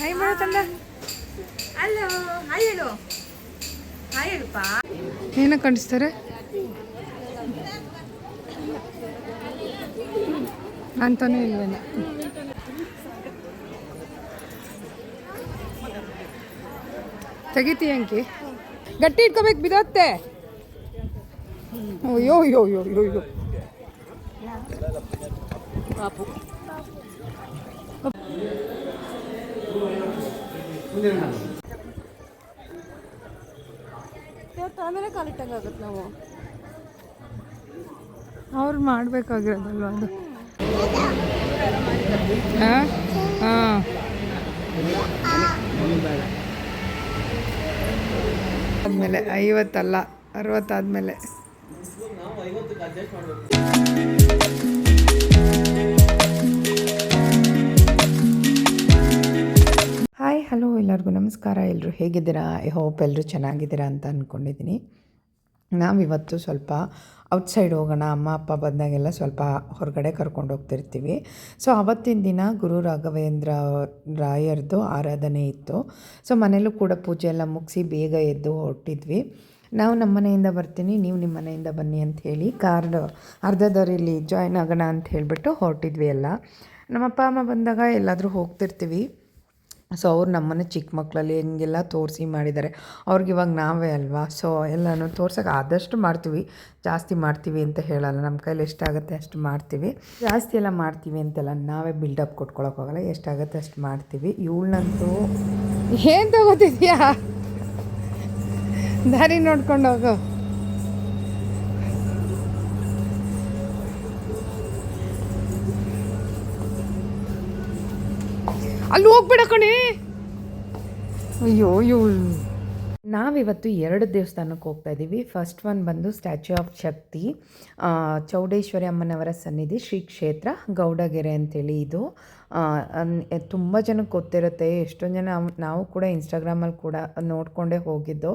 Hi ಮಾಡತ್ತಲ್ಲ. Hello hi ಹೇಳು. Hi ಹೇಳುಪ್ಪ. ಏನ ಕಾಣಿಸ್ತಾರೆ ಅಂತಾನೂ ಇಲ್ವೇನ. ತೆಗಿತೀಯ ಅಂಕಿ, ಗಟ್ಟಿ ಇಟ್ಕೋಬೇಕು, ಬಿದೋತ್ತೆ. ಅಯ್ಯೋ ಅಯ್ಯೋ ಅಯ್ಯೋ ಅಯ್ಯೋ ಅಯ್ಯೋ. ಆಮೇಲೆ ಕಾಲಿಟ್ಟಂಗಾಗುತ್ತೆ ನಾವು. ಅವ್ರು ಮಾಡಬೇಕಾಗಿರೋದಲ್ವ ಅದು. ಹಾಂ ಹಾಂ, ಆದಮೇಲೆ 50 ಅಲ್ಲ 60 ಆದಮೇಲೆ. ಹಾಯ್ ಹಲೋ ಎಲ್ಲರಿಗೂ ನಮಸ್ಕಾರ. ಎಲ್ಲರೂ ಹೇಗಿದ್ದೀರಾ? ಐ ಹೋಪ್ ಎಲ್ಲರೂ ಚೆನ್ನಾಗಿದ್ದೀರಾ ಅಂತ ಅಂದ್ಕೊಂಡಿದ್ದೀನಿ. ನಾವಿವತ್ತು ಸ್ವಲ್ಪ ಔಟ್ಸೈಡ್ ಹೋಗೋಣ, ಅಮ್ಮ ಅಪ್ಪ ಬಂದಾಗೆಲ್ಲ ಸ್ವಲ್ಪ ಹೊರಗಡೆ ಕರ್ಕೊಂಡು ಹೋಗ್ತಿರ್ತೀವಿ. ಸೊ ಆವತ್ತಿನ ದಿನ ಗುರು ರಾಘವೇಂದ್ರ ರಾಯರದು ಆರಾಧನೆ ಇತ್ತು. ಸೊ ಮನೇಲೂ ಕೂಡ ಪೂಜೆ ಎಲ್ಲ ಮುಗಿಸಿ ಬೇಗ ಎದ್ದು ಹೊರಟಿದ್ವಿ. ನಾವು ನಮ್ಮ ಮನೆಯಿಂದ ಬರ್ತೀನಿ, ನೀವು ನಿಮ್ಮ ಮನೆಯಿಂದ ಬನ್ನಿ ಅಂತ ಹೇಳಿ ಅರ್ಧ ದಾರಿಲಿ ಜಾಯ್ನ್ ಆಗೋಣ ಅಂತ ಹೇಳಿಬಿಟ್ಟು ಹೊರಟಿದ್ವಿ ಎಲ್ಲ. ನಮ್ಮ ಅಪ್ಪ ಅಮ್ಮ ಬಂದಾಗ ಎಲ್ಲಾದರೂ ಹೋಗ್ತಿರ್ತೀವಿ. ಸೊ ಅವ್ರು ನಮ್ಮನೆ ಚಿಕ್ಕ ಮಕ್ಕಳಲ್ಲಿ ಹಿಂಗೆಲ್ಲ ತೋರಿಸಿ ಮಾಡಿದ್ದಾರೆ. ಅವ್ರಿಗೆ ಇವಾಗ ನಾವೇ ಅಲ್ವಾ, ಸೊ ಎಲ್ಲನೂ ತೋರ್ಸೋಕೆ ಆದಷ್ಟು ಮಾಡ್ತೀವಿ, ಜಾಸ್ತಿ ಮಾಡ್ತೀವಿ ಅಂತ ಹೇಳಲ್ಲ. ನಮ್ಮ ಕೈಲಿ ಎಷ್ಟಾಗುತ್ತೆ ಅಷ್ಟು ಮಾಡ್ತೀವಿ, ಜಾಸ್ತಿ ಎಲ್ಲ ಮಾಡ್ತೀವಿ ಅಂತೆಲ್ಲ ನಾವೇ ಬಿಲ್ಡಪ್ ಕೊಟ್ಕೊಳಕ್ಕೋಗಲ್ಲ. ಎಷ್ಟಾಗುತ್ತೆ ಅಷ್ಟು ಮಾಡ್ತೀವಿ. ಇವಳನ್ನಂತೂ ಏನು ತಗೋತಿದ್ಯಾ, ದಾರಿ ನೋಡ್ಕೊಂಡು ಹೋಗು. ಅಲ್ಲಿ ಹೋಗ್ಬಿಡ ಕಣೆ. ಅಯ್ಯೋ ಇವಳು. ನಾವಿವತ್ತು 2 ದೇವಸ್ಥಾನಕ್ಕೆ ಹೋಗ್ತಾ ಇದ್ದೀವಿ. ಫಸ್ಟ್ ಒನ್ ಬಂದು ಸ್ಟ್ಯಾಚ್ಯೂ ಆಫ್ ಶಕ್ತಿ, ಚೌಡೇಶ್ವರಿ ಅಮ್ಮನವರ ಸನ್ನಿಧಿ, ಶ್ರೀ ಕ್ಷೇತ್ರ ಗೌಡಗೆರೆ ಅಂತೇಳಿ. ಇದು ತುಂಬ ಜನಕ್ಕೆ ಗೊತ್ತಿರುತ್ತೆ. ಎಷ್ಟೊಂದು ಜನ ನಾವು ಕೂಡ ಇನ್ಸ್ಟಾಗ್ರಾಮಲ್ಲಿ ಕೂಡ ನೋಡಿಕೊಂಡೇ ಹೋಗಿದ್ದು.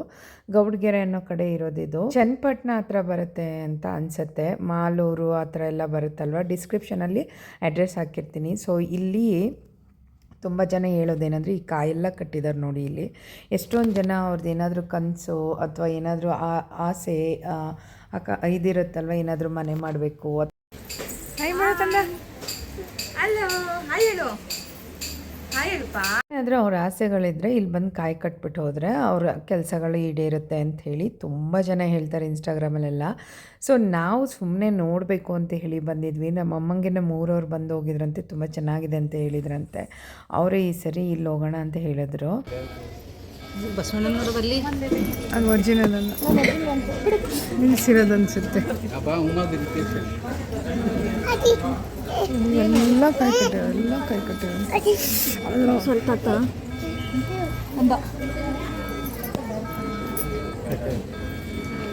ಗೌಡಗೆರೆ ಅನ್ನೋ ಕಡೆ ಇರೋದಿದು. ಚನ್ನಪಟ್ಟಣ ಹತ್ರ ಬರುತ್ತೆ ಅಂತ ಅನಿಸುತ್ತೆ, ಮಾಲೂರು ಆ ಥರ ಎಲ್ಲ ಬರುತ್ತಲ್ವ. ಡಿಸ್ಕ್ರಿಪ್ಷನಲ್ಲಿ ಅಡ್ರೆಸ್ ಹಾಕಿರ್ತೀನಿ. ಸೊ ಇಲ್ಲಿ ತುಂಬ ಜನ ಹೇಳೋದೇನೆಂದರೆ ಈ ಕಾಯೆಲ್ಲ ಕಟ್ಟಿದ್ದಾರೆ ನೋಡಿ. ಇಲ್ಲಿ ಎಷ್ಟೊಂದು ಜನ ಅವ್ರದ್ದು ಏನಾದರೂ ಕನಸು ಅಥವಾ ಏನಾದರೂ ಆಸೆ ಇದಿರುತ್ತಲ್ವ, ಏನಾದರೂ ಮನೆ ಮಾಡಬೇಕು. ಹಾಯ್ ಮಾಡತ್ತಲ್ಲ. ಹಲೋ ಹಾಯ್ ಹೇಳು. ಹಾಯ್ ಹೇಳುಪ್ಪ. ಏನಾದರೂ ಅವ್ರ ಆಸೆಗಳಿದ್ದರೆ ಇಲ್ಲಿ ಬಂದು ಕಾಯಿ ಕಟ್ಬಿಟ್ಟು ಹೋದರೆ ಅವ್ರ ಕೆಲಸಗಳು ಈಡೇರುತ್ತೆ ಅಂಥೇಳಿ ತುಂಬ ಜನ ಹೇಳ್ತಾರೆ ಇನ್ಸ್ಟಾಗ್ರಾಮಲ್ಲೆಲ್ಲ. ಸೊ ನಾವು ಸುಮ್ಮನೆ ನೋಡಬೇಕು ಅಂತ ಹೇಳಿ ಬಂದಿದ್ವಿ. ನಮ್ಮ ಅಮ್ಮಂಗೆ ನಮ್ಮ ಊರವ್ರು ಬಂದು ಹೋಗಿದ್ರಂತೆ, ತುಂಬ ಚೆನ್ನಾಗಿದೆ ಅಂತ ಹೇಳಿದ್ರಂತೆ. ಅವರೇ ಈ ಸರಿ ಇಲ್ಲಿ ಹೋಗೋಣ ಅಂತ ಹೇಳಿದ್ರು. ಬಸವಣ್ಣನವರಲ್ಲಿ ಅದು ಒರಿಜಿನಲ್ ಅಲ್ಲ, ನಿಲ್ಲಿಸಿರೋದು ಅನಿಸುತ್ತೆ. ಎಲ್ಲ ಕೈ ಕಟ್ಟಿವೆ, ಎಲ್ಲ ಕೈ ಕಟ್ಟಿವೆ. ಸ್ವಲ್ಪ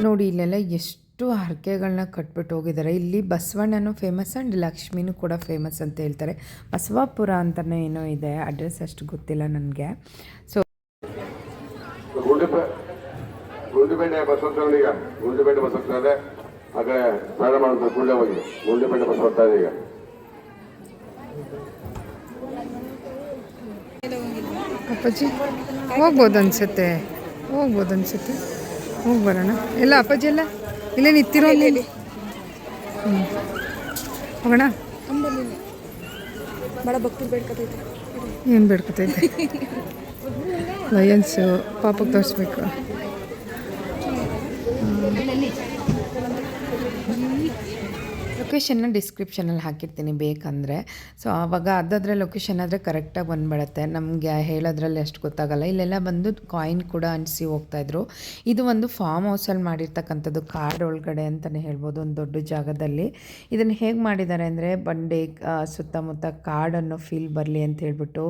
ನೋಡಿ ಇಲ್ಲೆಲ್ಲ ಎಷ್ಟು ಹರಕೆಗಳನ್ನ ಕಟ್ಬಿಟ್ಟು ಹೋಗಿದ್ದಾರೆ. ಇಲ್ಲಿ ಬಸವಣ್ಣನೂ ಫೇಮಸ್ ಆ್ಯಂಡ್ ಲಕ್ಷ್ಮೀನೂ ಕೂಡ ಫೇಮಸ್ ಅಂತ ಹೇಳ್ತಾರೆ. ಬಸವಾಪುರ ಅಂತಲೇ ಏನೋ ಇದೆ, ಅಡ್ರೆಸ್ ಅಷ್ಟು ಗೊತ್ತಿಲ್ಲ ನನಗೆ. ಸೊ ಗುಂಡಿಪೇಟೆ ಬಸವಂತ ಈಗ ಗುಂಡಿಪೇಟೆ ಬಸವಂತ ಆ ಕಡೆ ಸ್ನಾನ ಮಾಡುತ್ತೆ. ಗುಂಡೆ ಹೋಗಿ ಗುಂಡಿಪೇಟೆ ಬಸವಂತ ಈಗ ಅಪ್ಪಾಜಿ ಹೋಗ್ಬೋದು ಅನಿಸುತ್ತೆ, ಹೋಗ್ಬರೋಣ. ಎಲ್ಲ ಅಪ್ಪಾಜಿ ಎಲ್ಲ ಇಲ್ಲೇ ನಿಂತಿರೋ ಇಲ್ಲಿ. ಹೋಗೋಣ. ಭಾಳ ಭಕ್ತಿ ಬೇಡ್ಕೊತೈತೆ. ಏನು ಬೇಡ್ಕೊತೈತೆ? ಲಯನ್ಸು ಪಾಪಕ್ಕೆ ತೋರಿಸ್ಬೇಕು. ಲೊಕೇಶನ್ನ ಡಿಸ್ಕ್ರಿಪ್ಷನಲ್ಲಿ ಹಾಕಿರ್ತೀನಿ ಬೇಕಂದರೆ. ಸೊ ಆವಾಗ ಅದಾದರೆ ಲೊಕೇಶನ್ ಆದರೆ ಕರೆಕ್ಟಾಗಿ ಬಂದುಬಿಡುತ್ತೆ. ನಮಗೆ ಹೇಳೋದ್ರಲ್ಲಿ ಅಷ್ಟು ಗೊತ್ತಾಗಲ್ಲ. ಇಲ್ಲೆಲ್ಲ ಬಂದು ಕಾಯಿನ್ ಕೂಡ ಅಂಟಿಸಿ ಹೋಗ್ತಾಯಿದ್ರು. ಇದು ಒಂದು ಫಾರ್ಮ್ ಹೌಸಲ್ಲಿ ಮಾಡಿರ್ತಕ್ಕಂಥದ್ದು, ಕಾಡ್ ಒಳಗಡೆ ಅಂತಲೇ ಹೇಳ್ಬೋದು, ಒಂದು ದೊಡ್ಡ ಜಾಗದಲ್ಲಿ. ಇದನ್ನು ಹೇಗೆ ಮಾಡಿದ್ದಾರೆ ಅಂದರೆ ಬಂಡೆ ಸುತ್ತಮುತ್ತ ಕಾಡನ್ನು ಫೀಲ್ ಬರಲಿ ಅಂತ ಹೇಳ್ಬಿಟ್ಟು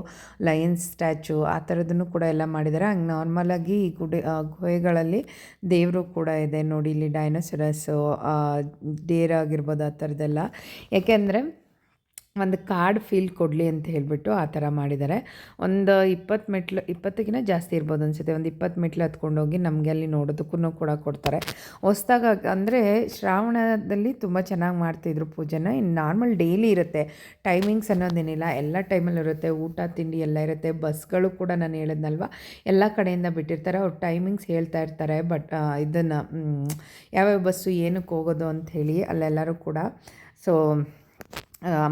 ಲಯನ್ಸ್ ಸ್ಟ್ಯಾಚು ಆ ಥರದನ್ನು ಕೂಡ ಎಲ್ಲ ಮಾಡಿದ್ದಾರೆ. ಹಂಗೆ ನಾರ್ಮಲಾಗಿ ಈ ಗುಹೆಗಳಲ್ಲಿ ದೇವರು ಕೂಡ ಇದೆ ನೋಡಿ. ಇಲ್ಲಿ ಡೈನೋಸರಸ್ಸು, ಡೇರ್ ಆಗಿರ್ಬೋದು ಆ ಥರದ್ದೆಲ್ಲ. ಯಾಕೆಂದರೆ ಒಂದು ಕಾರ್ಡ್ ಫೀಲ್ ಕೊಡಲಿ ಅಂತ ಹೇಳಿಬಿಟ್ಟು ಆ ಥರ ಮಾಡಿದ್ದಾರೆ. ಒಂದು 20 ಮೆಟ್ಲು, 20ಕ್ಕಿಂತ ಜಾಸ್ತಿ ಇರ್ಬೋದು ಅನಿಸುತ್ತೆ. ಒಂದು 20 ಮೆಟ್ಲು ಹತ್ಕೊಂಡೋಗಿ ನಮಗೆ ಅಲ್ಲಿ ನೋಡೋದಕ್ಕೂ ಕೂಡ ಕೊಡ್ತಾರೆ. ಹೊಸ್ದಾಗಿ ಅಂದರೆ ಶ್ರಾವಣದಲ್ಲಿ ತುಂಬ ಚೆನ್ನಾಗಿ ಮಾಡ್ತಿದ್ರು ಪೂಜೆನ. ಇನ್ನು ನಾರ್ಮಲ್ ಡೈಲಿ ಇರುತ್ತೆ, ಟೈಮಿಂಗ್ಸ್ ಅನ್ನೋದೇನಿಲ್ಲ, ಎಲ್ಲ ಟೈಮಲ್ಲಿ ಇರುತ್ತೆ. ಊಟ ತಿಂಡಿ ಎಲ್ಲ ಇರುತ್ತೆ. ಬಸ್ಗಳು ಕೂಡ ನಾನು ಹೇಳಿದ್ನಲ್ವ ಎಲ್ಲ ಕಡೆಯಿಂದ ಬಿಟ್ಟಿರ್ತಾರೆ. ಅವ್ರು ಟೈಮಿಂಗ್ಸ್ ಹೇಳ್ತಾ ಇರ್ತಾರೆ. ಬಟ್ ಇದನ್ನು ಯಾವ್ಯಾವ ಬಸ್ಸು ಏನಕ್ಕೆ ಹೋಗೋದು ಅಂಥೇಳಿ ಅಲ್ಲೆಲ್ಲರೂ ಕೂಡ. ಸೊ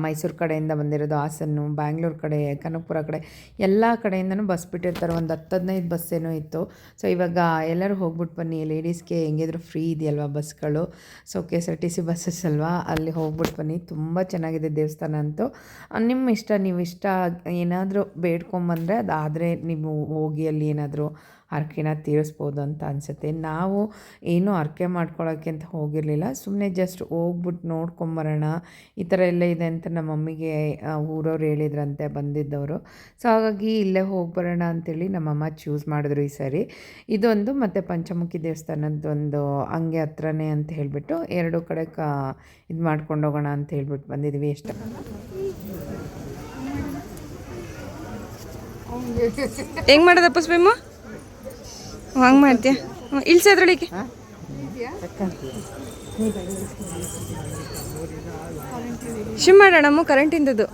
ಮೈಸೂರು ಕಡೆಯಿಂದ ಬಂದಿರೋದು, ಹಾಸನ್ನು, ಬ್ಯಾಂಗ್ಳೂರು ಕಡೆ, ಕನಕಪುರ ಕಡೆ ಎಲ್ಲ ಕಡೆಯಿಂದನೂ ಬಸ್ ಬಿಟ್ಟಿರ್ತಾರೆ. ಒಂದು 10-15 ಬಸ್ ಏನೋ ಇತ್ತು. ಸೊ ಇವಾಗ ಎಲ್ಲರೂ ಹೋಗ್ಬಿಟ್ಟು ಬನ್ನಿ, ಲೇಡೀಸ್ಗೆ ಹೆಂಗಿದ್ರು ಫ್ರೀ ಇದೆಯಲ್ವ ಬಸ್ಗಳು. ಸೊ KSRTC ಬಸ್ಸಸ್ ಅಲ್ವಾ, ಅಲ್ಲಿ ಹೋಗ್ಬಿಟ್ಟು ಬನ್ನಿ. ತುಂಬ ಚೆನ್ನಾಗಿದೆ ದೇವಸ್ಥಾನ ಅಂತೂ. ನಿಮ್ಮ ಇಷ್ಟ, ನೀವು ಇಷ್ಟ ಏನಾದರೂ ಬೇಡ್ಕೊಂಬಂದರೆ ಅದಾದರೆ ನೀವು ಹೋಗಿ ಅಲ್ಲಿ ಏನಾದರೂ ಹರಕೆನ ತೀರಿಸ್ಬೋದು ಅಂತ ಅನಿಸುತ್ತೆ. ನಾವು ಏನೂ ಹರಕೆ ಮಾಡ್ಕೊಳ್ಳೋಕ್ಕೆ ಅಂತ ಹೋಗಿರಲಿಲ್ಲ, ಸುಮ್ಮನೆ ಜಸ್ಟ್ ಹೋಗ್ಬಿಟ್ಟು ನೋಡ್ಕೊಂಬರೋಣ ಈ ಥರ ಎಲ್ಲ ಇದೆ ಅಂತ ನಮ್ಮ ಮಮ್ಮಿಗೆ ಊರವ್ರು ಹೇಳಿದ್ರಂತೆ ಬಂದಿದ್ದವರು. ಸೊ ಹಾಗಾಗಿ ಇಲ್ಲೇ ಹೋಗ್ಬರೋಣ ಅಂಥೇಳಿ ನಮ್ಮಮ್ಮ ಚೂಸ್ ಮಾಡಿದ್ರು ಈ ಸಾರಿ. ಇದೊಂದು ಮತ್ತು ಪಂಚಮುಖಿ ದೇವಸ್ಥಾನದ್ದೊಂದು ಹಂಗೆ ಹತ್ರನೇ ಅಂತ ಹೇಳಿಬಿಟ್ಟು ಎರಡು ಕಡೆ ಇದು ಮಾಡ್ಕೊಂಡು ಹೋಗೋಣ ಅಂತ ಹೇಳ್ಬಿಟ್ಟು ಬಂದಿದ್ವಿ. ಎಷ್ಟು ಹೆಂಗೆ ಮಾಡೋದಪ್ಪ ಸ್ವಿಮ್ಮು? ಹಂಗೆ ಮಾಡ್ತೀಯ? ಇಳಿಸಿ ಅದ್ರೊಳಗೆ ಶಿಮ್ ಮಾಡೋಣ ಕರೆಂಟಿಂದದು.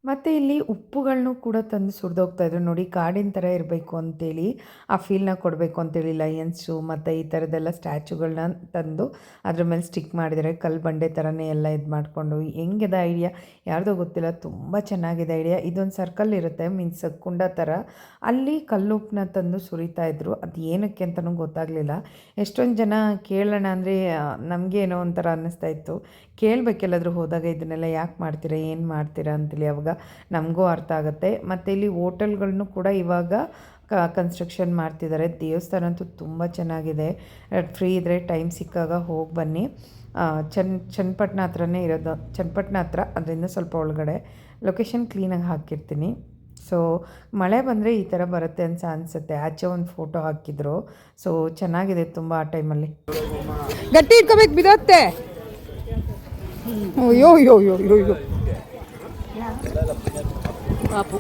ಮತ್ತು ಇಲ್ಲಿ ಉಪ್ಪುಗಳನ್ನೂ ಕೂಡ ತಂದು ಸುರಿದೋಗ್ತಾಯಿದ್ರು ನೋಡಿ. ಕಾಡಿನ ಥರ ಇರಬೇಕು ಅಂತೇಳಿ ಆ ಫೀಲ್ನ ಕೊಡಬೇಕು ಅಂತೇಳಿ ಲಯನ್ಸು ಮತ್ತು ಈ ಥರದ್ದೆಲ್ಲ ಸ್ಟ್ಯಾಚುಗಳನ್ನ ತಂದು ಅದ್ರ ಮೇಲೆ ಸ್ಟಿಕ್ ಮಾಡಿದರೆ ಕಲ್ಲು ಬಂಡೆ ಥರನೇ ಎಲ್ಲ ಇದು ಮಾಡಿಕೊಂಡು. ಹೆಂಗಿದೆ ಐಡಿಯಾ ಯಾರ್ದೋ ಗೊತ್ತಿಲ್ಲ, ತುಂಬ ಚೆನ್ನಾಗಿದೆ ಐಡಿಯಾ. ಇದೊಂದು ಸರ್ಕಲ್ ಇರುತ್ತೆ, ಮೀನ್ಸ್ ಕುಂಡ ಥರ, ಅಲ್ಲಿ ಕಲ್ಲುಪ್ಪನ್ನ ತಂದು ಸುರಿತಾಯಿದ್ರು. ಅದು ಏನಕ್ಕೆ ಅಂತಲೂ ಗೊತ್ತಾಗಲಿಲ್ಲ. ಎಷ್ಟೊಂದು ಜನ ಕೇಳೋಣ ಅಂದರೆ ನಮಗೇನೋ ಒಂಥರ ಅನ್ನಿಸ್ತಾ ಇತ್ತು, ಕೇಳಬೇಕೆಲ್ಲಾದರೂ ಹೋದಾಗ ಇದನ್ನೆಲ್ಲ ಯಾಕೆ ಮಾಡ್ತೀರಾ, ಏನು ಮಾಡ್ತೀರಾ ಅಂತೇಳಿ. ಅವಾಗ ನಮಗೂ ಅರ್ಥ ಆಗುತ್ತೆ. ಮತ್ತು ಇಲ್ಲಿ ಹೋಟೆಲ್ಗಳನ್ನು ಕೂಡ ಇವಾಗ ಕನ್ಸ್ಟ್ರಕ್ಷನ್ ಮಾಡ್ತಿದ್ದಾರೆ. ದೇವಸ್ಥಾನ ಅಂತೂ ತುಂಬ ಚೆನ್ನಾಗಿದೆ. ಫ್ರೀ ಇದ್ದರೆ ಟೈಮ್ ಸಿಕ್ಕಾಗ ಹೋಗಿ ಬನ್ನಿ. ಚನ್ನಪಟ್ಟಣ ಹತ್ರನೇ ಇರೋದು, ಚನ್ನಪಟ್ಟಣ ಹತ್ರ, ಅದರಿಂದ ಸ್ವಲ್ಪ ಒಳಗಡೆ. ಲೊಕೇಶನ್ ಕ್ಲೀನಾಗಿ ಹಾಕಿರ್ತೀನಿ. ಸೊ ಮಳೆ ಬಂದರೆ ಈ ಥರ ಬರುತ್ತೆ ಅಂತ ಅನಿಸುತ್ತೆ. ಆಚೆ ಒಂದು ಫೋಟೋ ಹಾಕಿದ್ರು. ಸೊ ಚೆನ್ನಾಗಿದೆ ತುಂಬ ಆ ಟೈಮಲ್ಲಿ. ಗಟ್ಟಿ ಇಟ್ಕೋಬೇಕು, ಬಿದೋತ್ತೆ. ಅಯ್ಯೋ ಅಯ್ಯೋ ಅಯ್ಯೋ ಅಯ್ಯೋ ಅಯ್ಯೋ ಪಾಪು.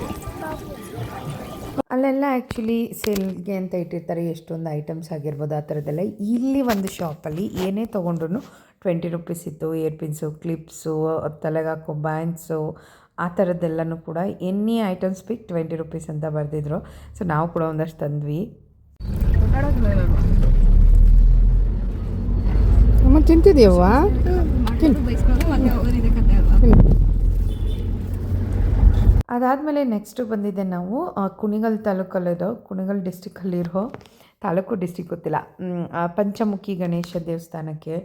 ಅಲ್ಲೆಲ್ಲ ಆ್ಯಕ್ಚುಲಿ ಸೇಲ್ಗೆ ಅಂತ ಇಟ್ಟಿರ್ತಾರೆ, ಎಷ್ಟೊಂದು ಐಟಮ್ಸ್ ಆಗಿರ್ಬೋದು ಆ ಥರದ್ದೆಲ್ಲ. ಇಲ್ಲಿ ಒಂದು ಶಾಪಲ್ಲಿ ಏನೇ ತೊಗೊಂಡ್ರು 20 ರುಪೀಸ್ ಇತ್ತು. ಏರ್ಪಿನ್ಸು, ಕ್ಲಿಪ್ಸು, ತಲೆಗೆ ಹಾಕೋ ಬ್ಯಾಂಡ್ಸು, ಆ ಥರದ್ದೆಲ್ಲನೂ ಕೂಡ ಎನಿ ಐಟಮ್ಸ್ ಪಿಕ್ 20 ರುಪೀಸ್ ಅಂತ ಬರೆದಿದ್ರು. ಸೊ ನಾವು ಕೂಡ ಒಂದಷ್ಟು ತಂದ್ವಿ. ಅಮ್ಮ ತಿಂತಿದ್ಯವ್ವ? ಅದಾದಮೇಲೆ ನೆಕ್ಸ್ಟು ಬಂದಿದ್ದೆ ನಾವು ಕುಣಿಗಲ್ ತಾಲೂಕಲ್ಲಿರೋ, ಕುಣಿಗಲ್ ಡಿಸ್ಟಿಕಲ್ಲಿರೋ, ತಾಲೂಕು ಡಿಸ್ಟಿಕ್ ಗೊತ್ತಿಲ್ಲ, ಪಂಚಮುಖಿ ಗಣೇಶ ದೇವಸ್ಥಾನಕ್ಕೆ.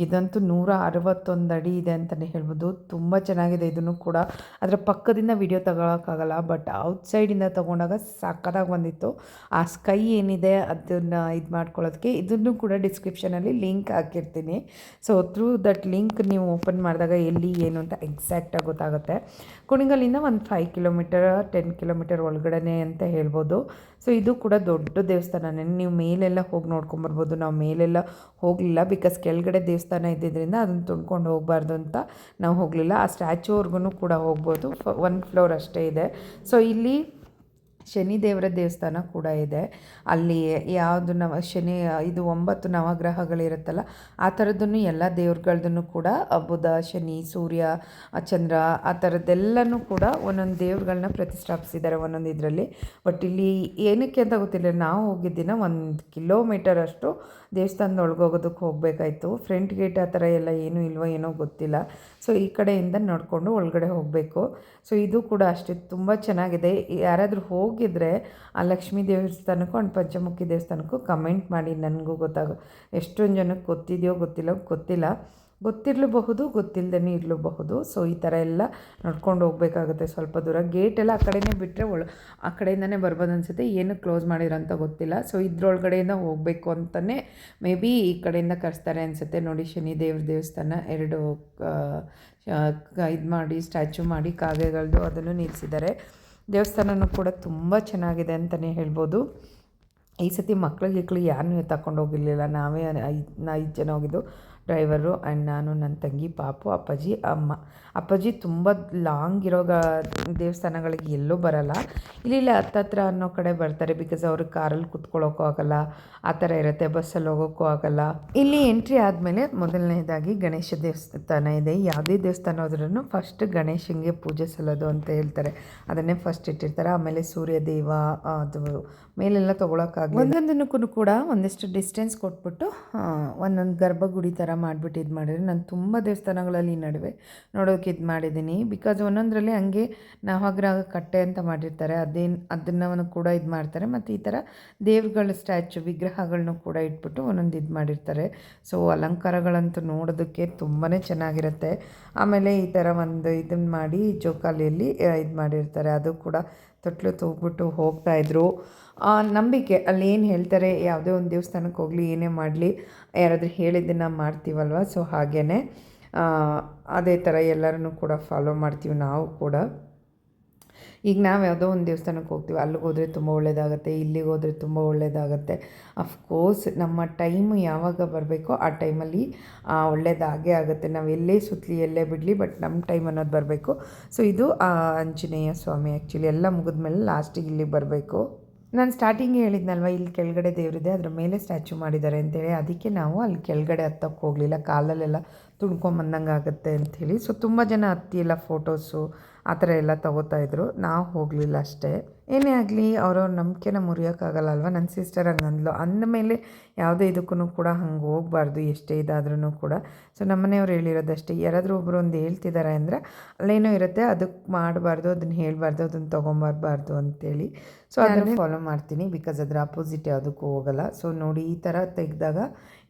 ಇದಂತೂ 161 ಅಡಿ ಇದೆ ಅಂತಲೇ ಹೇಳ್ಬೋದು. ತುಂಬ ಚೆನ್ನಾಗಿದೆ ಇದನ್ನು ಕೂಡ. ಅದರ ಪಕ್ಕದಿಂದ ವಿಡಿಯೋ ತಗೊಳಕ್ಕಾಗಲ್ಲ, ಬಟ್ ಔಟ್ಸೈಡಿಂದ ತೊಗೊಂಡಾಗ ಸಕ್ಕತ್ತಾಗಿ ಬಂದಿತ್ತು. ಆ ಸ್ಕೈ ಏನಿದೆ ಅದನ್ನು ಇದು ಮಾಡ್ಕೊಳ್ಳೋದಕ್ಕೆ ಇದನ್ನು ಕೂಡ ಡಿಸ್ಕ್ರಿಪ್ಷನಲ್ಲಿ ಲಿಂಕ್ ಹಾಕಿರ್ತೀನಿ. ಸೊ ಥ್ರೂ ದಟ್ ಲಿಂಕ್ ನೀವು ಓಪನ್ ಮಾಡಿದಾಗ ಎಲ್ಲಿ ಏನು ಅಂತ ಎಕ್ಸಾಕ್ಟಾಗಿ ಗೊತ್ತಾಗುತ್ತೆ. ಕುಣಿಗಲ್ಲಿಂದ ಒಂದು 5 ಕಿಲೋಮೀಟರ್ 10 ಕಿಲೋಮೀಟರ್ ಒಳಗಡೆ ಅಂತ ಹೇಳ್ಬೋದು. ಸೊ ಇದು ಕೂಡ ದೊಡ್ಡ ದೇವಸ್ಥಾನನೇ. ನೀವು ಮೇಲೆಲ್ಲ ಹೋಗಿ ನೋಡ್ಕೊಂಬರ್ಬೋದು. ನಾವು ಮೇಲೆಲ್ಲ ಹೋಗಲಿಲ್ಲ, ಬಿಕಾಸ್ ಕೆಳಗಡೆ ದೇವಸ್ಥಾನ ಇದ್ದಿದ್ದರಿಂದ ಅದನ್ನು ತುಂಬ್ಕೊಂಡು ಹೋಗಬಾರ್ದು ಅಂತ ನಾವು ಹೋಗಲಿಲ್ಲ. ಆ ಸ್ಟ್ಯಾಚ್ಯೂವರೆಗೂ ಕೂಡ ಹೋಗ್ಬೋದು, 1 ಫ್ಲೋರ್ ಅಷ್ಟೇ ಇದೆ. ಸೊ ಇಲ್ಲಿ ಶನಿದೇವರ ದೇವಸ್ಥಾನ ಕೂಡ ಇದೆ. ಅಲ್ಲಿ ಯಾವುದು ಶನಿ ಇದು 9 ನವಗ್ರಹಗಳಿರುತ್ತಲ್ಲ ಆ ಥರದ್ದನ್ನು ಎಲ್ಲ ದೇವ್ರುಗಳದ್ದನ್ನು ಕೂಡ ಬುಧ, ಶನಿ, ಸೂರ್ಯ, ಚಂದ್ರ ಆ ಥರದ್ದೆಲ್ಲನೂ ಕೂಡ ಒಂದೊಂದು ದೇವ್ರುಗಳನ್ನ ಪ್ರತಿಷ್ಠಾಪಿಸಿದ್ದಾರೆ ಒಂದೊಂದು ಇದರಲ್ಲಿ. ಬಟ್ ಇಲ್ಲಿ ಏನಕ್ಕೆ ಅಂತ ಗೊತ್ತಿಲ್ಲ. ನಾವು ಹೋಗಿದ್ದಿನ 1 ಕಿಲೋಮೀಟರ್ ಅಷ್ಟು ದೇವಸ್ಥಾನದ ಒಳಗೋಗೋದಕ್ಕೆ ಹೋಗಬೇಕಾಯ್ತು. ಫ್ರಂಟ್ ಗೇಟ್ ಆ ಥರ ಎಲ್ಲ ಏನೂ ಇಲ್ವೋ ಏನೋ ಗೊತ್ತಿಲ್ಲ. ಸೊ ಈ ಕಡೆಯಿಂದ ನೋಡಿಕೊಂಡು ಒಳಗಡೆ ಹೋಗಬೇಕು. ಸೊ ಇದು ಕೂಡ ಅಷ್ಟೇ ತುಂಬ ಚೆನ್ನಾಗಿದೆ. ಯಾರಾದರೂ ಹೋಗಿದ್ರೆ ಆ ಲಕ್ಷ್ಮೀ ದೇವಸ್ಥಾನಕ್ಕೂ ಆ್ಯಂಡ್ ಪಂಚಮುಖಿ ದೇವಸ್ಥಾನಕ್ಕೂ ಕಮೆಂಟ್ ಮಾಡಿ, ನನಗೂ ಎಷ್ಟೊಂದು ಜನಕ್ಕೆ ಗೊತ್ತಿಲ್ಲ, ಗೊತ್ತಿರಲೂಬಹುದು, ಗೊತ್ತಿಲ್ಲದೇ ಇರಲೂಬಹುದು. ಸೊ ಈ ಥರ ಎಲ್ಲ ನೋಡ್ಕೊಂಡು ಹೋಗಬೇಕಾಗುತ್ತೆ. ಸ್ವಲ್ಪ ದೂರ ಗೇಟೆಲ್ಲ ಆ ಕಡೆಯೇ ಬಿಟ್ಟರೆ ಆ ಕಡೆಯಿಂದನೇ ಬರ್ಬೋದು ಅನಿಸುತ್ತೆ. ಏನು ಕ್ಲೋಸ್ ಮಾಡಿರೋಂಥ ಗೊತ್ತಿಲ್ಲ. ಸೊ ಇದ್ರೊಳಗಡೆಯಿಂದ ಹೋಗಬೇಕು ಅಂತಲೇ ಮೇ ಬಿ ಈ ಕಡೆಯಿಂದ ಕರೆಸ್ತಾರೆ ಅನಿಸುತ್ತೆ. ನೋಡಿ, ಶನಿ ದೇವ್ರ ದೇವಸ್ಥಾನ 2 ಇದು ಮಾಡಿ ಸ್ಟ್ಯಾಚು ಮಾಡಿ ಕಾಗೆಗಳದ್ದು ಅದನ್ನು ನಿಲ್ಲಿಸಿದ್ದಾರೆ. ದೇವಸ್ಥಾನವೂ ಕೂಡ ತುಂಬ ಚೆನ್ನಾಗಿದೆ ಅಂತಲೇ ಹೇಳ್ಬೋದು. ಈ ಸತಿ ಮಕ್ಳಿಗೆ ಯಾರನ್ನೂ ತಗೊಂಡು ಹೋಗಿರಲಿಲ್ಲ, ನಾವೇ 5 ಜನ ಹೋಗಿದ್ದು. ಡ್ರೈವರು ಆ್ಯಂಡ್ ನಾನು ನನ್ನ ತಂಗಿ ಪಾಪು ಅಪ್ಪಾಜಿ ಅಮ್ಮ. ಅಪ್ಪಾಜಿ ತುಂಬ ಲಾಂಗ್ ಇರೋ ದೇವಸ್ಥಾನಗಳಿಗೆ ಎಲ್ಲೂ ಬರೋಲ್ಲ, ಇಲ್ಲಿ ಹತ್ತತ್ರ ಅನ್ನೋ ಕಡೆ ಬರ್ತಾರೆ. ಬಿಕಾಸ್ ಅವ್ರಿಗೆ ಕಾರಲ್ಲಿ ಕುತ್ಕೊಳ್ಳೋಕ್ಕೂ ಆಗೋಲ್ಲ, ಆ ಥರ ಇರುತ್ತೆ. ಬಸ್ಸಲ್ಲಿ ಹೋಗೋಕ್ಕೂ ಆಗೋಲ್ಲ. ಇಲ್ಲಿ ಎಂಟ್ರಿ ಆದಮೇಲೆ ಮೊದಲನೇದಾಗಿ ಗಣೇಶ ದೇವಸ್ಥಾನ ಇದೆ. ಯಾವುದೇ ದೇವಸ್ಥಾನ ಹೋದ್ರೂ ಫಸ್ಟ್ ಗಣೇಶನಿಗೆ ಪೂಜೆ ಸಲ್ಲೋದು ಅಂತ ಹೇಳ್ತಾರೆ. ಅದನ್ನೇ ಫಸ್ಟ್ ಇಟ್ಟಿರ್ತಾರೆ. ಆಮೇಲೆ ಸೂರ್ಯದೇವ ಅದು ಮೇಲೆಲ್ಲ ತೊಗೊಳಕ್ಕಾಗಲ್ಲ. ಒಂದೊಂದಕ್ಕೂ ಕೂಡ ಒಂದಿಷ್ಟು ಡಿಸ್ಟೆನ್ಸ್ ಕೊಟ್ಬಿಟ್ಟು ಒಂದೊಂದು ಗರ್ಭಗುಡಿ ಥರ ಮಾಡಿಬಿಟ್ಟು ಇದು ಮಾಡಿದ್ರೆ, ನಾನು ತುಂಬ ದೇವಸ್ಥಾನಗಳಲ್ಲಿ ನಡುವೆ ನೋಡೋಕೆ ಇದು ಮಾಡಿದ್ದೀನಿ. ಬಿಕಾಸ್ ಒಂದೊಂದರಲ್ಲಿ ಹಂಗೆ ನವಗ್ರಹ ಕಟ್ಟೆ ಅಂತ ಮಾಡಿರ್ತಾರೆ, ಅದನ್ನು ಕೂಡ ಇದು ಮಾಡ್ತಾರೆ. ಮತ್ತು ಈ ಥರ ದೇವ್ರುಗಳ ಸ್ಟ್ಯಾಚು ವಿಗ್ರಹಗಳನ್ನೂ ಕೂಡ ಇಟ್ಬಿಟ್ಟು ಒಂದೊಂದು ಇದು ಮಾಡಿರ್ತಾರೆ. ಸೊ ಅಲಂಕಾರಗಳಂತೂ ನೋಡೋದಕ್ಕೆ ತುಂಬಾ ಚೆನ್ನಾಗಿರುತ್ತೆ. ಆಮೇಲೆ ಈ ಥರ ಒಂದು ಇದನ್ನು ಮಾಡಿ ಜೋಕಾಲಿಯಲ್ಲಿ ಇದು ಮಾಡಿರ್ತಾರೆ. ಅದು ಕೂಡ ತೊಟ್ಲು ತೂಗ್ಬಿಟ್ಟು ಹೋಗ್ತಾಯಿದ್ರು. ನಂಬಿಕೆ ಅಲ್ಲಿ ಏನು ಹೇಳ್ತಾರೆ, ಯಾವುದೇ ಒಂದು ದೇವಸ್ಥಾನಕ್ಕೆ ಹೋಗಲಿ ಏನೇ ಮಾಡಲಿ ಯಾರಾದರೂ ಹೇಳಿದ್ದನ್ನು ಮಾಡ್ತೀವಲ್ವ. ಸೊ ಹಾಗೇ ಅದೇ ಥರ ಎಲ್ಲರೂ ಕೂಡ ಫಾಲೋ ಮಾಡ್ತೀವಿ ನಾವು ಕೂಡ. ಈಗ ನಾವು ಯಾವುದೋ ಒಂದು ದೇವಸ್ಥಾನಕ್ಕೆ ಹೋಗ್ತೀವಿ, ಅಲ್ಲಿಗೆ ಹೋದರೆ ತುಂಬ ಒಳ್ಳೆಯದಾಗುತ್ತೆ, ಇಲ್ಲಿಗೆ ಹೋದರೆ ತುಂಬ ಒಳ್ಳೆಯದಾಗುತ್ತೆ. ಅಫ್ಕೋರ್ಸ್ ನಮ್ಮ ಟೈಮು ಯಾವಾಗ ಬರಬೇಕೋ ಆ ಟೈಮಲ್ಲಿ ಒಳ್ಳೆಯದಾಗೇ ಆಗುತ್ತೆ. ನಾವು ಎಲ್ಲೇ ಸುತ್ತಲಿ ಎಲ್ಲೇ ಬಿಡಲಿ, ಬಟ್ ನಮ್ಮ ಟೈಮ್ ಅನ್ನೋದು ಬರಬೇಕು. ಸೊ ಇದು ಆಂಜನೇಯ ಸ್ವಾಮಿ. ಆ್ಯಕ್ಚುಲಿ ಎಲ್ಲ ಮುಗಿದ್ಮೇಲೆ ಲಾಸ್ಟಿಗೆ ಇಲ್ಲಿಗೆ ಬರಬೇಕು. ನಾನು ಸ್ಟಾರ್ಟಿಂಗ್ ಹೇಳಿದ್ನಲ್ವ, ಇಲ್ಲಿ ಕೆಳಗಡೆ ದೇವರಿದೆ, ಅದ್ರ ಮೇಲೆ ಸ್ಟ್ಯಾಚು ಮಾಡಿದ್ದಾರೆ ಅಂತೇಳಿ. ಅದಕ್ಕೆ ನಾವು ಅಲ್ಲಿ ಕೆಳಗಡೆ ಹತ್ತಕ್ಕೆ ಹೋಗಲಿಲ್ಲ, ಕಾಲಲ್ಲೆಲ್ಲ ತುಳ್ಕೊಂಬಂದಂಗೆ ಆಗುತ್ತೆ ಅಂಥೇಳಿ. ಸೊ ತುಂಬ ಜನ ಹತ್ತಿ ಎಲ್ಲ ಫೋಟೋಸು ಆ ಥರ ಎಲ್ಲ ತೊಗೋತಾಯಿದ್ರು, ನಾವು ಹೋಗಲಿಲ್ಲ ಅಷ್ಟೇ. ಏನೇ ಆಗಲಿ ಅವ್ರವ್ರ ನಂಬಿಕೆನ ಮುರಿಯೋಕ್ಕಾಗಲ್ಲ ಅಲ್ವ. ನನ್ನ ಸಿಸ್ಟರ್ ಹಂಗೆ ಅಂದ್ಲು. ಅಂದಮೇಲೆ ಯಾವುದೇ ಇದಕ್ಕೂ ಕೂಡ ಹಂಗೆ ಹೋಗಬಾರ್ದು, ಎಷ್ಟೇ ಇದಾದ್ರೂ ಕೂಡ. ಸೊ ನಮ್ಮನೆಯವ್ರು ಹೇಳಿರೋದಷ್ಟೇ, ಯಾರಾದರೂ ಒಬ್ಬರು ಒಂದು ಹೇಳ್ತಿದ್ದಾರೆ ಅಂದರೆ ಅಲ್ಲೇನೋ ಇರುತ್ತೆ, ಅದಕ್ಕೆ ಮಾಡಬಾರ್ದು, ಅದನ್ನು ಹೇಳಬಾರ್ದು, ಅದನ್ನು ತೊಗೊಂಬರ್ಬಾರ್ದು ಅಂತೇಳಿ. ಸೊ ಅದನ್ನೇ ಫಾಲೋ ಮಾಡ್ತೀನಿ. ಬಿಕಾಸ್ ಅದರ ಅಪೋಸಿಟ್ ಯಾವುದಕ್ಕೂ ಹೋಗಲ್ಲ. ಸೊ ನೋಡಿ, ಈ ಥರ ತೆಗೆದಾಗ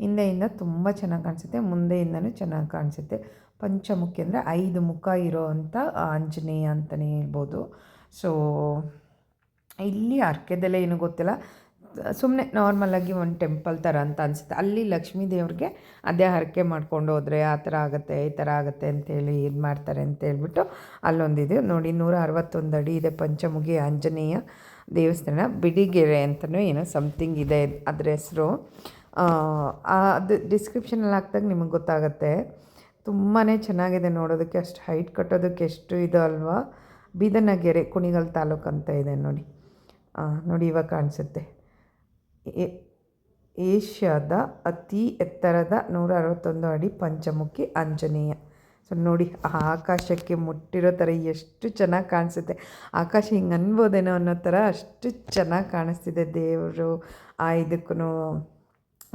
ಹಿಂದೆಯಿಂದ ತುಂಬ ಚೆನ್ನಾಗಿ ಕಾಣಿಸುತ್ತೆ, ಮುಂದೆಯಿಂದನೂ ಚೆನ್ನಾಗಿ ಕಾಣಿಸುತ್ತೆ. ಪಂಚಮುಖಿ ಅಂದರೆ 5 ಮುಖ ಇರೋ ಅಂಥ ಆಂಜನೇಯ ಅಂತಲೇ ಹೇಳ್ಬೋದು. ಸೊ ಇಲ್ಲಿ ಅರ್ಕೆದೆಲ್ಲ ಏನೂ ಗೊತ್ತಿಲ್ಲ, ಸುಮ್ಮನೆ ನಾರ್ಮಲಾಗಿ ಒಂದು ಟೆಂಪಲ್ ಥರ ಅಂತ ಅನಿಸುತ್ತೆ. ಅಲ್ಲಿ ಲಕ್ಷ್ಮೀ ದೇವ್ರಿಗೆ ಅದೇ ಹರಕೆ ಮಾಡ್ಕೊಂಡು ಹೋದರೆ ಆ ಥರ ಆಗುತ್ತೆ, ಈ ಥರ ಆಗುತ್ತೆ ಅಂತೇಳಿ ಇದು ಮಾಡ್ತಾರೆ ಅಂತ ಹೇಳ್ಬಿಟ್ಟು ಅಲ್ಲೊಂದಿದೆ ನೋಡಿ. 161 ಅಡಿ ಇದೆ ಪಂಚಮುಖಿ ಆಂಜನೇಯ ದೇವಸ್ಥಾನ. ಬಿಡಿಗೆರೆ ಅಂತಲೂ ಏನೋ ಸಮಥಿಂಗ್ ಇದೆ ಅದ್ರ ಹೆಸರು. ಅದು ಡಿಸ್ಕ್ರಿಪ್ಷನಲ್ಲಿ ಹಾಕ್ದಾಗ ನಿಮಗೆ ಗೊತ್ತಾಗುತ್ತೆ. ತುಂಬಾ ಚೆನ್ನಾಗಿದೆ ನೋಡೋದಕ್ಕೆ. ಅಷ್ಟು ಹೈಟ್ ಕಟ್ಟೋದಕ್ಕೆ ಎಷ್ಟು ಇದು ಅಲ್ವಾ. ಬೀದನಗೆರೆ ಕುಣಿಗಲ್ ತಾಲೂಕು ಅಂತ ಇದೆ ನೋಡಿ. ನೋಡಿ ಇವಾಗ ಕಾಣಿಸುತ್ತೆ. ಏಷ್ಯಾದ ಅತಿ ಎತ್ತರದ 161 ಅಡಿ ಪಂಚಮುಖಿ ಆಂಜನೇಯ. ಸೊ ನೋಡಿ, ಆಕಾಶಕ್ಕೆ ಮುಟ್ಟಿರೋ ಥರ ಎಷ್ಟು ಚೆನ್ನಾಗಿ ಕಾಣಿಸುತ್ತೆ. ಆಕಾಶ ಹಿಂಗೆ ಅನ್ಬೋದೇನೋ ಅನ್ನೋ ಥರ ಅಷ್ಟು ಚೆನ್ನಾಗಿ ಕಾಣಿಸ್ತಿದೆ ದೇವರು. ಇದಕ್ಕೂ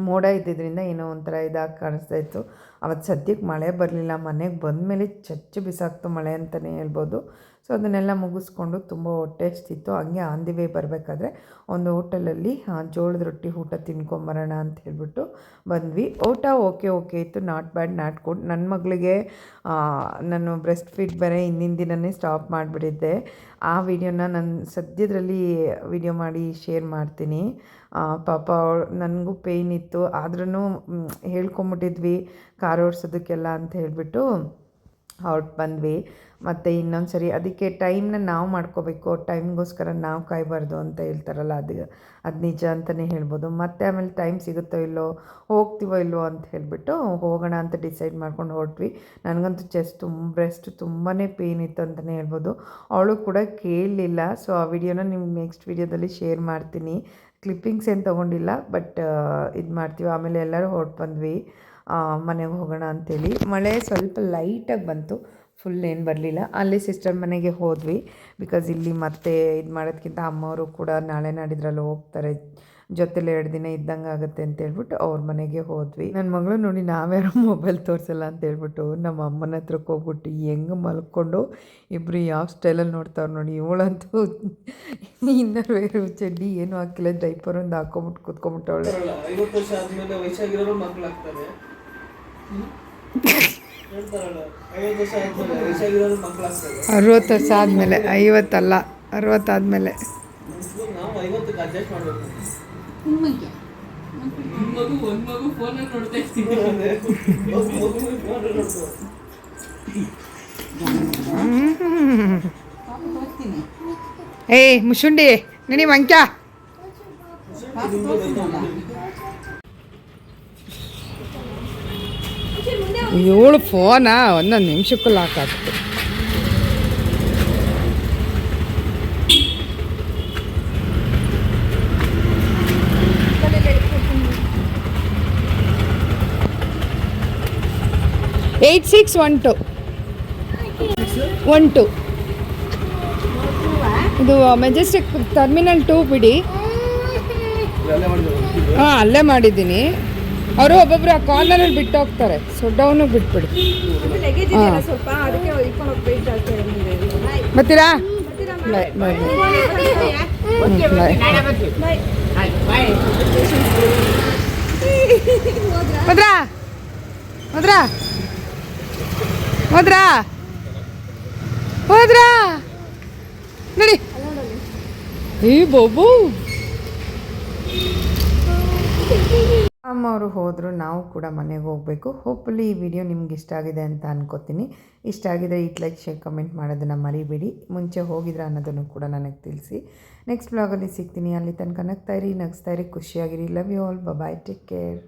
ಮೋಡ ಇದ್ದಿದ್ದರಿಂದ ಏನೋ ಒಂಥರ ಇದಾಗಿ ಕಾಣಿಸ್ತಾ ಇತ್ತು. ಅವತ್ತು ಸದ್ಯಕ್ಕೆ ಮಳೆ ಬರಲಿಲ್ಲ, ಮನೆಗೆ ಬಂದಮೇಲೆ ಚಚ್ಚು ಬಿಸಾಕ್ತು ಮಳೆ ಅಂತಲೇ ಹೇಳ್ಬೋದು. ಸೊ ಅದನ್ನೆಲ್ಲ ಮುಗಿಸ್ಕೊಂಡು ತುಂಬ ಹೊಟ್ಟೆ ಹಸ್ತಿತ್ತು. ಹಂಗೆ ಆನ್ ದಿ ವೇ ಬರಬೇಕಾದ್ರೆ ಒಂದು ಹೋಟೆಲಲ್ಲಿ ಜೋಳದ ರೊಟ್ಟಿ ಊಟ ತಿನ್ಕೊಂಬರೋಣ ಅಂತ ಹೇಳ್ಬಿಟ್ಟು ಬಂದ್ವಿ. ಊಟ ಓಕೆ ಇತ್ತು, ನಾಟ್ ಬ್ಯಾಡ್, ನಾಟ್ ಗುಡ್. ನನ್ನ ಮಗಳಿಗೆ ನಾನು ಬ್ರೆಸ್ಟ್ ಫೀಡ್ ಬೇರೆ ಹಿಂದಿನ ದಿನವೇ ಸ್ಟಾಪ್ ಮಾಡಿಬಿಟ್ಟಿದ್ದೆ. ಆ ವಿಡಿಯೋನ ನಾನು ಸದ್ಯದರಲ್ಲಿ ವಿಡಿಯೋ ಮಾಡಿ ಶೇರ್ ಮಾಡ್ತೀನಿ. ಪಾಪ ನನಗೂ ಪೇಯ್ನ್ ಇತ್ತು, ಆದ್ರೂ ಹೇಳ್ಕೊಂಬಿಟ್ಟಿದ್ವಿ ಕಾರ್ ಓಡಿಸೋದಕ್ಕೆಲ್ಲ ಅಂತ ಹೇಳಿಬಿಟ್ಟು ಹೊರಟು ಬಂದ್ವಿ. ಮತ್ತು ಇನ್ನೊಂದು ಸರಿ ಅದಕ್ಕೆ ಟೈಮ್ನ ನಾವು ಮಾಡ್ಕೋಬೇಕು, ಟೈಮ್ಗೋಸ್ಕರ ನಾವು ಕಾಯಬಾರ್ದು ಅಂತ ಹೇಳ್ತಾರಲ್ಲ, ಅದು ನಿಜ ಅಂತಲೇ ಹೇಳ್ಬೋದು. ಮತ್ತು ಆಮೇಲೆ ಟೈಮ್ ಸಿಗುತ್ತೋ ಇಲ್ಲೋ, ಹೋಗ್ತೀವೋ ಇಲ್ಲೋ ಅಂತ ಹೇಳಿಬಿಟ್ಟು ಹೋಗೋಣ ಅಂತ ಡಿಸೈಡ್ ಮಾಡ್ಕೊಂಡು ಹೊರಟ್ವಿ. ನನಗಂತೂ ಬ್ರೆಸ್ಟ್ ತುಂಬಾ ಪೇಯ್ನ್ ಇತ್ತು ಅಂತಲೇ ಹೇಳ್ಬೋದು. ಅವಳು ಕೂಡ ಕೇಳಲಿಲ್ಲ. ಸೊ ಆ ವಿಡಿಯೋನ ನಿಮ್ಗೆ ನೆಕ್ಸ್ಟ್ ವಿಡಿಯೋದಲ್ಲಿ ಶೇರ್ ಮಾಡ್ತೀನಿ. ಕ್ಲಿಪ್ಪಿಂಗ್ಸ್ ಏನು ತೊಗೊಂಡಿಲ್ಲ, ಬಟ್ ಇದು ಮಾಡ್ತೀವಿ. ಆಮೇಲೆ ಎಲ್ಲರೂ ಹೊರಟು ಬಂದ್ವಿ ಮನೆಗೆ ಹೋಗೋಣ ಅಂಥೇಳಿ. ಮಳೆ ಸ್ವಲ್ಪ ಲೈಟಾಗಿ ಬಂತು, ಫುಲ್ ಏನು ಬರಲಿಲ್ಲ. ಅಲ್ಲಿ ಸಿಸ್ಟರ್ ಮನೆಗೆ ಹೋದ್ವಿ. ಬಿಕಾಸ್ ಇಲ್ಲಿ ಮತ್ತೆ ಇದು ಮಾಡೋದಕ್ಕಿಂತ ಅಮ್ಮವರು ಕೂಡ ನಾಳೆ ನಾಡಿದ್ರಲ್ಲಿ ಹೋಗ್ತಾರೆ, ಜೊತೆಲಿ 2 ದಿನ ಇದ್ದಂಗೆ ಆಗುತ್ತೆ ಅಂತ ಹೇಳ್ಬಿಟ್ಟು ಅವ್ರ ಮನೆಗೆ ಹೋದ್ವಿ. ನನ್ನ ಮಗಳು ನೋಡಿ, ನಾವ್ಯಾರು ಮೊಬೈಲ್ ತೋರಿಸಲ್ಲ ಅಂತ ಹೇಳ್ಬಿಟ್ಟು ನಮ್ಮ ಅಮ್ಮನ ಹತ್ರಕ್ಕೆ ಹೋಗ್ಬಿಟ್ಟು ಹೆಂಗೆ ಮಲ್ಕೊಂಡು ಇಬ್ಬರು ಯಾವ ಸ್ಟೈಲಲ್ಲಿ ನೋಡ್ತಾವ್ರು ನೋಡಿ. ಇವಳಂತೂ ಇನ್ನರ್ ವೇರು ಚಡ್ಡಿ ಏನೂ ಹಾಕಿಲ್ಲ, ಡೈಪರ್ ಒಂದು ಹಾಕೊಂಬಿಟ್ಟು ಕೂತ್ಕೊಂಬಿಟ್ಟವಳೆ. 50 ವರ್ಷ ಆದಮೇಲೆ ವಯಸ್ಸಾಗಿರೋರು ಮಕ್ಕಳಾಗ್ತಾರೆ. 50 ವರ್ಷ ಆದಮೇಲೆ ವಯಸ್ಸಾಗಿರೋರು ಮಕ್ಕಳಾಗ್ತಾರೆ. 60 ವರ್ಷ ಆದಮೇಲೆ, 50 ಅಲ್ಲ 60 ಆದಮೇಲೆ. ನಾವು 50ಕ್ಕೆ ಅಡ್ಜಸ್ಟ್ ಮಾಡಬೇಕು. ಒಂದು ಮಗು ಫೋನಲ್ಲಿ ನೋಡ್ತಾ ಇರ್ತೀವಿ. ಏಯ್ ಮುಶುಂಡಿ ನಡಿ ಮಂಕ್ಯ. ಇವಳು ಫೋನಾ ಒಂದೊಂದು ನಿಮಿಷಕ್ಕೂ ಲಾಕ್ ಆಗ್ತದೆ. ಏಯ್ಟ್ 612 12 ಇದು ಮೆಜೆಸ್ಟಿಕ್ ಟರ್ಮಿನಲ್ 2 ಬಿಡಿ. ಹಾಂ ಅಲ್ಲೇ ಮಾಡಿದ್ದೀನಿ. ಅವರು ಒಬ್ಬೊಬ್ರು ಆ ಕಾರ್ನರಲ್ಲಿ ಬಿಟ್ಟು ಹೋಗ್ತಾರೆ. ಸೊ ಡೌನಿಗೆ ಬಿಟ್ಬಿಡಿ. ಬರ್ತೀರಾ? ಬಾಯ್ ಬಾಯ್ ಹೋದ್ರಾ ಹೋದ್ರಾ ಹೋದ್ರಾ ಹೋದ್ರಾ ನಡಿ. ಏ ಬಾಬು ಅಮ್ಮ ಅವರು ಹೋದರು, ನಾವು ಕೂಡ ಮನೆಗೆ ಹೋಗಬೇಕು. ಹೋಪ್ಫುಲಿ ಈ ವಿಡಿಯೋ ನಿಮ್ಗೆ ಇಷ್ಟ ಆಗಿದೆ ಅಂತ ಅನ್ಕೋತೀನಿ. ಇಷ್ಟ ಆಗಿದ್ರೆ ಇಟ್ ಲೈಕ್ ಶೇರ್ ಕಮೆಂಟ್ ಮಾಡೋದನ್ನು ಮರಿಬೇಡಿ. ಮುಂಚೆ ಹೋಗಿದ್ರೆ ಅನ್ನೋದನ್ನು ಕೂಡ ನನಗೆ ತಿಳಿಸಿ. ನೆಕ್ಸ್ಟ್ ಬ್ಲಾಗಲ್ಲಿ ಸಿಗ್ತೀನಿ. ಅಲ್ಲಿ ತನಕ ನಗ್ತಾಯಿರಿ, ನಗಿಸ್ತಾಯಿರಿ, ಖುಷಿಯಾಗಿರಿ. Love you all. Bye, take care.